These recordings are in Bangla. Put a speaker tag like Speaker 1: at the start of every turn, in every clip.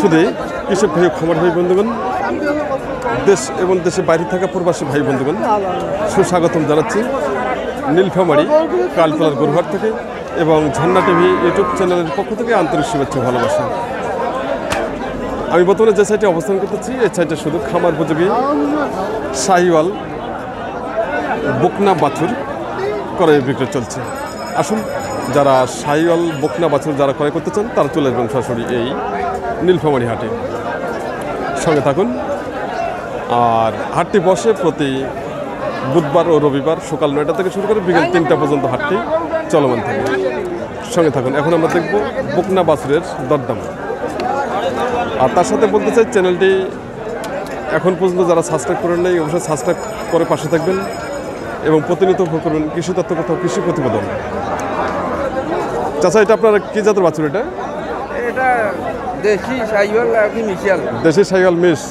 Speaker 1: শুধু কৃষক ভাই খামার ভাই বন্ধুগণ, দেশ এবং দেশের বাইরে থাকা প্রবাসী ভাই বন্ধুগণ, সুস্বাগতম জানাচ্ছি নীলফামারী কালতলার গরুহাট থেকে এবং ঝর্ণা টিভি ইউটিউব চ্যানেলের পক্ষ থেকে আন্তরিক শুভেচ্ছা ভালোবাসা। আমি বর্তমানে যে সাইটে অবস্থান করতেছি এই সাইটে শুধু খামার উপযোগী শাহিওয়াল বকনা বাছুর ক্রয় বিক্রয় চলছে। আসুন যারা শাহিওয়াল বকনা বাছুর যারা ক্রয় করতে চান তারা চলে আসবেন সরাসরি এই নীলফামারী হাটে। সঙ্গে থাকুন। আর হাটটি বসে প্রতি বুধবার ও রবিবার সকাল 9টা থেকে শুরু করে বিকেল 3টা পর্যন্ত হাটটি চলমান থাকে। সঙ্গে থাকুন। এখন আমরা দেখব বকনা বাছুরের দরদাম। আর তার সাথে বলতে চাই, চ্যানেলটি এখন পর্যন্ত যারা সাবস্ক্রাইব করেন নাই অবশ্যই সাবস্ক্রাইব করে পাশে থাকবেন এবং প্রতিনিয়ত ভোগ করবেন কৃষি তথ্য কোথাও কৃষি প্রতিবেদন। চাচা, এটা আপনার কি জাতের বাছুর? এটা
Speaker 2: দেশি শাহিওয়াল কি মিশাল?
Speaker 1: দেশি শাহিওয়াল মিশ।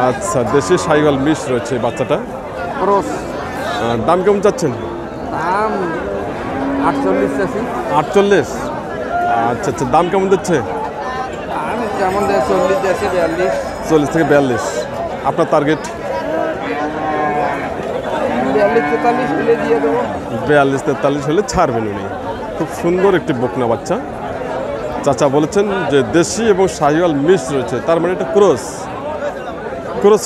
Speaker 1: আচ্ছা, দেশি শাহিওয়াল মিশ রয়েছে বাচ্চাটা। দাম কেমন চাচ্ছেন?
Speaker 2: দাম 48 চাচ্ছি।
Speaker 1: 48? আচ্ছা আচ্ছা, দাম কেমন দিচ্ছে?
Speaker 2: আমি যেমন 40 যাচ্ছে, 42।
Speaker 1: 40 থেকে 42। আপনার টার্গেট?
Speaker 2: 42-43 হলে দিয়ে দেবো।
Speaker 1: 42-43 হলে ছাড়বেন উনি। খুব সুন্দর একটি বকনা বাচ্চা। চাচা বলেছেন যে দেশি এবং শাহিওয়াল মিক্স রয়েছে, তার মানে এটা ক্রস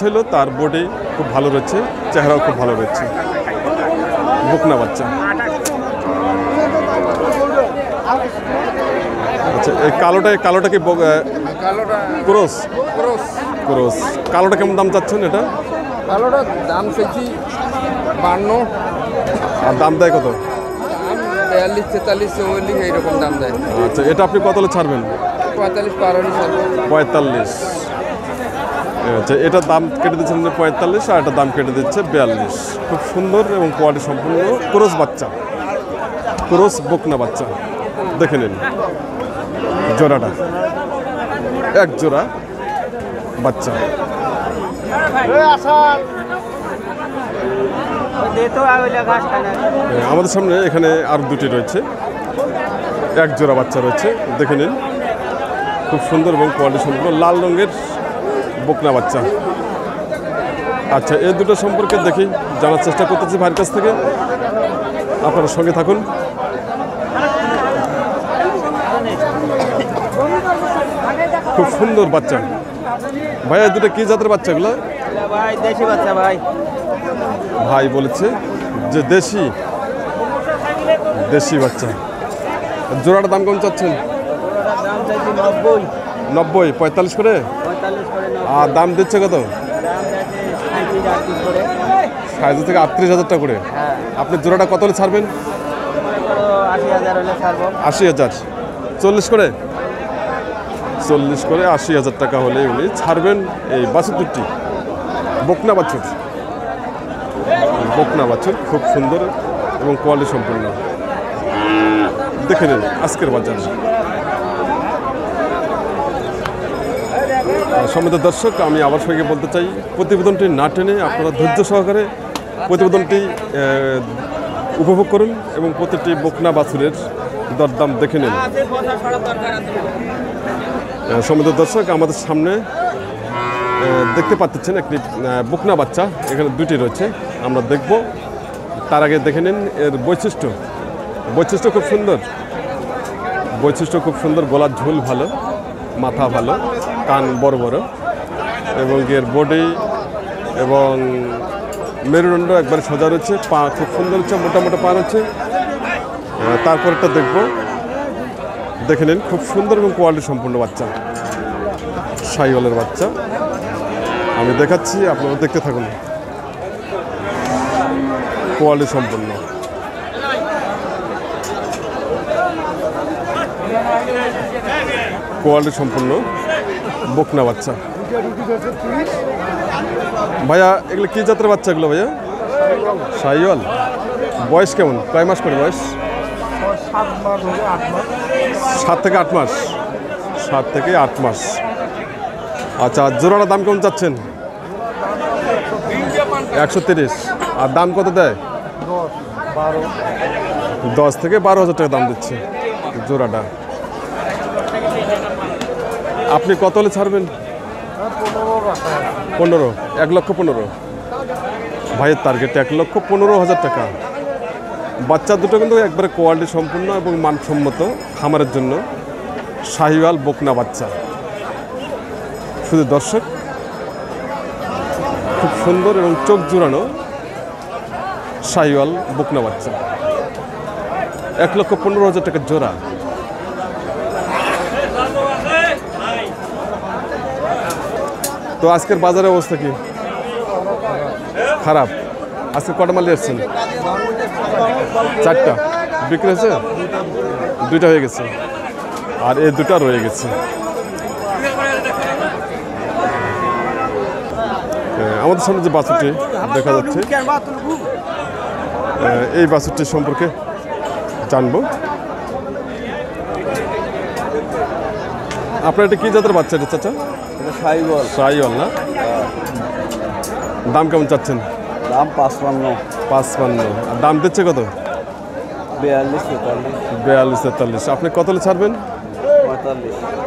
Speaker 1: হইল। তার বডি খুব ভালো রয়েছে, চেহারাও খুব ভালো রয়েছে। বকনা বাচ্চা। আচ্ছা, এই কালোটা কি ক্রস? কালোটা কেমন দাম চাচ্ছেন? এটা
Speaker 2: কালোটার দাম চাইছি 52।
Speaker 1: আর দাম দেয় কত?
Speaker 2: 42-43-44 এইরকম দাম দেয়।
Speaker 1: আচ্ছা, এটা আপনি কত হলে ছাড়বেন?
Speaker 2: 45 পার হলে ছাড়বো।
Speaker 1: 45। আচ্ছা, এটার দাম কেটে দিচ্ছেন 45 আর এটার দাম কেটে দিচ্ছে 42। খুব সুন্দর এবং কোয়ালিটি সম্পূর্ণ ক্রস বাচ্চা, ক্রস বকনা বাচ্চা। দেখে নিন জোড়াটা, এক জোড়া বাচ্চা। আমাদের সামনে এখানে আর দুটি রয়েছে, এক জোড়া বাচ্চা রয়েছে। দেখে নিন খুব সুন্দর এবং কোয়ালিটি সম্পূর্ণ লাল রঙের বকনা বাচ্চা। আচ্ছা, এই দুটো সম্পর্কে দেখি জানার চেষ্টা করতেছি ভাইয়ের কাছ থেকে। আপনারা সঙ্গে থাকুন। খুব সুন্দর বাচ্চা। ভাইয়া, দুটো কি জাতের বাচ্চাগুলো?
Speaker 2: ভাই দেশি বাচ্চা।
Speaker 1: ভাই বলেছে যে দেশি বাচ্চা। জোড়াটার দাম কম চাচ্ছেন? 90। 45 করে? আর দাম দিচ্ছে কত? 37 থেকে 38,000 টাকা করে। আপনি জোড়াটা কত হলে ছাড়বেন? 80,000। 40 করে? 40 করে 80,000 টাকা হলে উনি ছাড়বেন এই বাছুর দুটি। বকনা বাছুর খুব সুন্দর এবং কোয়ালিটি সম্পূর্ণ। দেখে নিন আজকের বাজার। সম্মানিত দর্শক, আমি আবার সবাইকে বলতে চাই, প্রতিবেদনটি না টেনে আপনারা ধৈর্য সহকারে প্রতিবেদনটি উপভোগ করুন এবং প্রতিটি বকনা বাছুরের দরদাম দেখে নিন। সম্মানিত দর্শক, আমাদের সামনে দেখতে পাচ্ছেন একটি বকনা বাচ্চা, এখানে দুটি রয়েছে, আমরা দেখব। তার আগে দেখে নিন এর বৈশিষ্ট্য খুব সুন্দর। গলার ঝোল ভালো, মাথা ভালো, কান বড় বড় এবং এর বডি এবং মেরুদণ্ড একবারে সোজা রয়েছে। পা খুব সুন্দর হচ্ছে, মোটা পা রয়েছে। তারপরটা দেখব। দেখে নিন খুব সুন্দর এবং কোয়ালিটি সম্পূর্ণ বাচ্চা, শাহিওয়ালের বাচ্চা। আমি দেখাচ্ছি, আপনারা দেখতে থাকুন। কোয়ালিটি সম্পূর্ণ বকনা বাচ্চা। ভাইয়া, এগুলো কি জাতের বাচ্চাগুলো ভাইয়া? শাহিওয়াল। বয়স কেমন? কয় মাস করে বয়স? 7 থেকে 8 মাস। 7 থেকে 8 মাস। আচ্ছা, জোড়াটার দাম কেমন চাচ্ছেন? 130। আর দাম কত দেয়? 10 থেকে 12,000 টাকা দাম দিচ্ছে জোড়াটা। আপনি কত হলে ছাড়বেন? 15, 1,15,000। ভাইয়ের টার্গেট 1,15,000 টাকা। বাচ্চা দুটো কিন্তু একবারে কোয়ালিটি সম্পূর্ণ এবং মানসম্মত খামারের জন্য শাহিওয়াল বকনা বাচ্চা। শুধু দর্শক, খুব সুন্দর এবং চোখ জুড়ানো শাহিওয়াল বকনা বাচ্চা, 1,15,000 টাকার জোড়া। তো আজকের বাজারের অবস্থা কি? খারাপ। আজকে কটা মাল এসছেন? 4টা বিক্রি হয়েছে, 2টা হয়ে গেছে, আর এই 2টা রয়ে গেছে। আমাদের সামনে যে বাছুরটি দেখা যাচ্ছে, এই বাছুরটি সম্পর্কে জানবো। আপনার এটা কি জাতের বাচ্চা এটা চাচা? শাহিওয়াল না? দাম কেমন চাচ্ছেন?
Speaker 2: দাম 55।
Speaker 1: 55। আর দাম দিচ্ছে কত? 42-43। আপনি কত হলে ছাড়বেন?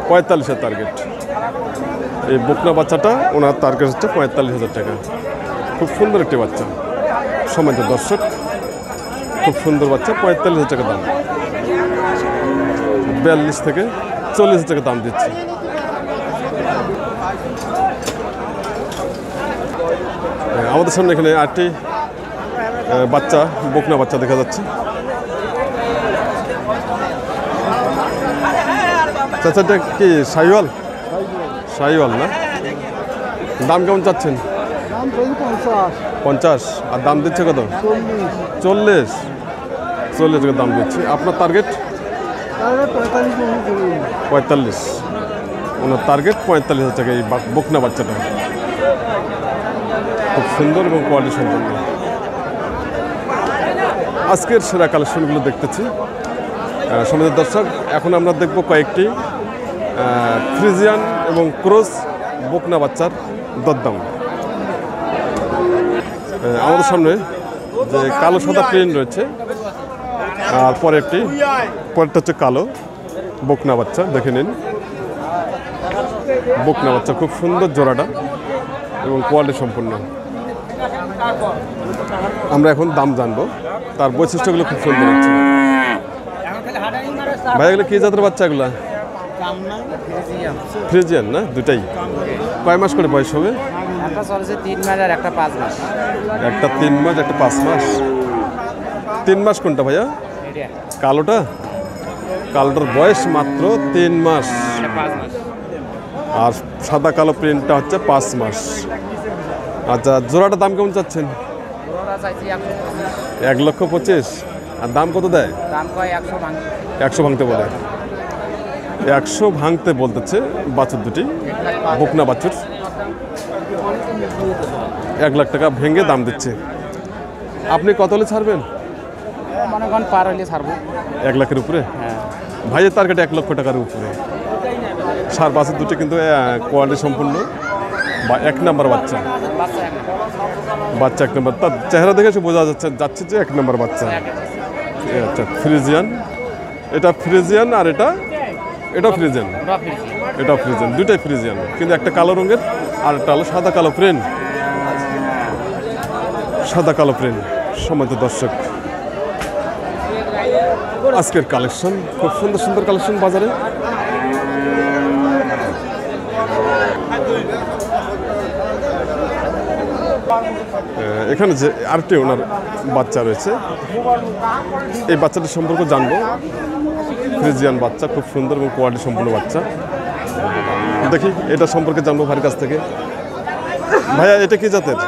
Speaker 1: 45 টার্গেট। এই বকনা বাচ্চাটা ওনার টার্গেট হচ্ছে 45,000 টাকা। খুব সুন্দর একটি বাচ্চা, সম্মানিত দর্শক, খুব সুন্দর বাচ্চা, 45,000 টাকা দাম। 42 থেকে 40,000 টাকা দাম দিচ্ছে। আমাদের সামনে এখানে 8টি বাচ্চা, বকনা বাচ্চা দেখা যাচ্ছে। চাচা এটা কি শাহিওয়াল? শাহিওয়াল না? দাম কেমন চাচ্ছেন? 50। আর দাম দিচ্ছে কত? 40 টাকা দাম দিচ্ছে। আপনার টার্গেট? 45। ওনার টার্গেট 45,000 টাকা এই বকনা বাচ্চাটা। খুব সুন্দর এবং কোয়ালিটি সম্পন্ন। আজকের সেরা কালেকশনগুলো দেখতেছি সম্মানিত দর্শক। এখন আমরা দেখব কয়েকটি ফ্রিজিয়ান এবং ক্রস বকনা বাচ্চার দরদাম। আমাদের সামনে যে কালো সাদা প্লেন রয়েছে, আর পরেরটা হচ্ছে কালো বকনা বাচ্চা। দেখে নিন, বকনা বাচ্চা খুব সুন্দর জোড়াটা এবং কোয়ালিটি সম্পন্ন। আমরা এখন দাম জানবো, তার বৈশিষ্ট্যগুলো খুব সুন্দর হচ্ছে। ভাই এগুলো কি জাতের বাচ্চা? এগুলা ফ্রিজিয়ান না? দুটাই। কয় মাস করে বয়স হবে?
Speaker 2: একটা চলছে 3 মাস আর একটা 5 মাস।
Speaker 1: একটা 3 মাস, একটা 5 মাস। 3 মাস কোনটা ভাইয়া? কালোটা? কালোটার বয়স মাত্র 3 মাস, আর সাদা কালো প্রিন্টটা হচ্ছে 5 মাস। আচ্ছা, জোড়াটার দাম কেমন চাচ্ছেন? 1,25,000। আর দাম কত দেয়? 100 ভাঙতে বলে। 100 ভাঙতে বলতেছে বাছুর দুটি, বকনা বাছুর। 1 লাখ টাকা ভেঙে দাম দিচ্ছে। আপনি কত হলে ছাড়বেন?
Speaker 2: মনে করেন পার হলে ছাড়বো।
Speaker 1: 1 লাখের উপরে? ভাইয়ের টার্গেট 1 লক্ষ টাকার উপরে। সার বাছুর দুটি কিন্তু কোয়ালিটি সম্পূর্ণ বা 1 নাম্বার বাচ্চা। বাচ্চা 1 নাম্বার, তার চেহারা দেখে সে বোঝা যাচ্ছে যে 1 নাম্বার বাচ্চা। আচ্ছা, ফ্রিজিয়ান। এটা ফ্রিজিয়ান আর এটাও ফ্রিজিয়ান। এটাও ফ্রিজিয়ান, দুটাই ফ্রিজিয়ান, কিন্তু একটা কালো রঙের আর একটা হলো সাদা কালো প্রেন। সাদা কালো প্রেন। সম্মানিত দর্শক, আজকের কালেকশন খুব সুন্দর সুন্দর কালেকশন বাজারে। এখানে যে আরেকটি ওনার বাচ্চা রয়েছে, এই বাচ্চাটির সম্পর্কে জানবো। ফ্রিজিয়ান বাচ্চা, খুব সুন্দর এবং কোয়ালিটি সম্পূর্ণ বাচ্চা। দেখি এটা সম্পর্কে জানবো ভাইয়ের কাছ থেকে। ভাইয়া এটা কি জাতের?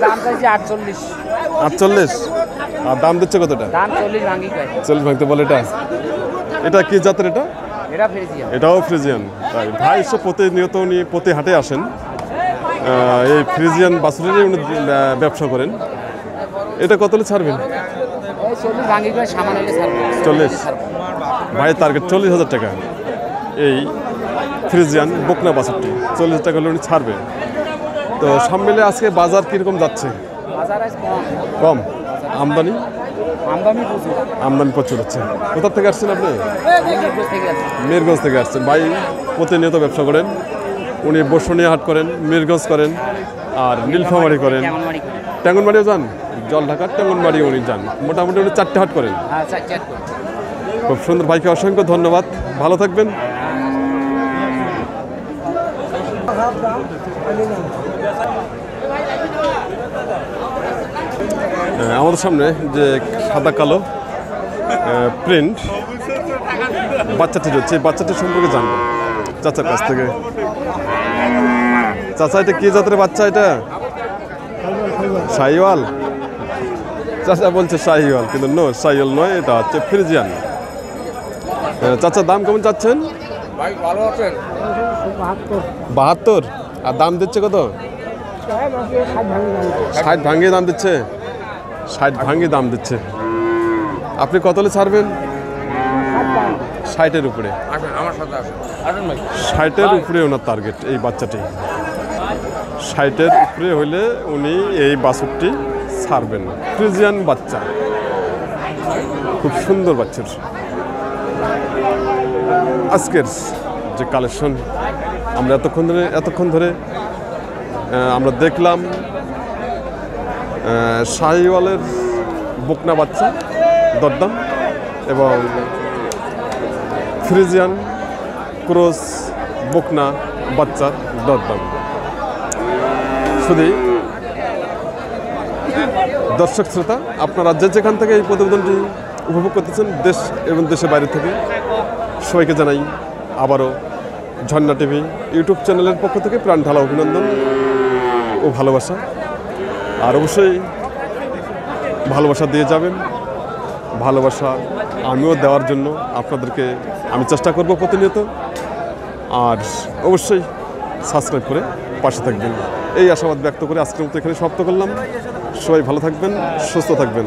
Speaker 2: দাম চাইছে 48।
Speaker 1: 48? আর দাম দিচ্ছে কতটা?
Speaker 2: দাম 40 ভাঙি কয়।
Speaker 1: 40 ভাঙতে বলে। এটা কি জাতের?
Speaker 2: এটা ফ্রিজিয়ান।
Speaker 1: এটাও ফ্রিজিয়ান। তাই ভাই এসে প্রতিনিয়ত উনি প্রতি হাটে আসেন, এই ফ্রিজিয়ান বাছুরেরই উনি ব্যবসা করেন। এটা কত হলে ছাড়বেন?
Speaker 2: 40 ভাঙি কয়, সামান্য হলে ছাড়বো।
Speaker 1: 40? ভাইয়ের টার্গেট 40,000 টাকা। এই ফ্রিজিয়ান বকনা বাছুরটি 40,000 টাকা হলে উনি ছাড়বে। তো সব মিলে আজকে বাজার কীরকম যাচ্ছে?
Speaker 2: বাজার কম।
Speaker 1: কম আমদানি? আমদানি প্রচুর হচ্ছে। কোথা থেকে আসছেন আপনি? মিরগঞ্জ থেকে আসছেন। ভাই প্রতিনিয়ত ব্যবসা করেন, উনি বসুনিয়া হাট করেন, মিরগঞ্জ করেন, আর নীলফামারী করেন, ট্যাঙ্গনবাড়িও যান, জলঢাকার ট্যাঙ্গনবাড়ি উনি যান। মোটামুটি উনি 4টে হাট করেন। খুব সুন্দর। ভাইকে অসংখ্য ধন্যবাদ, ভালো থাকবেন। আমাদের সামনে যে সাদা কালো প্রিন্ট বাচ্চাটি রয়েছে, এই বাচ্চাটি সম্পর্কে জানবো চাচার কাছ থেকে। চাচা, এটা কি জাতের বাচ্চা? এটা শাহিওয়াল। চাচা বলছে শাহিওয়াল, কিন্তু নো, শাহিওয়াল নয়, এটা হচ্ছে ফ্রিজিয়ান। চাচা, দাম কেমন চাচ্ছেন? 72। আর দাম দিচ্ছে কত? 60 ভাঙিয়ে দাম দিচ্ছে। 60 ভাঙিয়ে দাম দিচ্ছে। আপনি কত হলে ছাড়বেন? 60-এর উপরে। 60-এর উপরে ওনার টার্গেট এই বাচ্চাটি। 60-এর উপরে হলে উনি এই বাছুরটি ছাড়বেন। ফ্রিজিয়ান বাচ্চা, খুব সুন্দর বাচ্চার। আজকের যে কালেকশন আমরা এতক্ষণ ধরে আমরা দেখলাম শাহিওয়ালের বকনা বাচ্চা দরদাম এবং ফ্রিজিয়ান ক্রস বকনা বাচ্চার দরদাম। শুধু দর্শক শ্রোতা, আপনারা যেখান থেকে এই প্রতিবেদনটি উপভোগ করতেছেন, দেশ এবং দেশের বাইরে থেকে, সবাইকে জানাই আবারও ঝর্ণা টিভি ইউটিউব চ্যানেলের পক্ষ থেকে প্রাণ ঢালা অভিনন্দন ও ভালোবাসা। আর অবশ্যই ভালোবাসা দিয়ে যাবেন। ভালোবাসা আমিও দেওয়ার জন্য আপনাদেরকে আমি চেষ্টা করব প্রতিনিয়ত। আর অবশ্যই সাবস্ক্রাইব করে পাশে থাকবেন, এই আশাবাদ ব্যক্ত করে আজকের মতো এখানে সমাপ্ত করলাম। সবাই ভালো থাকবেন, সুস্থ থাকবেন।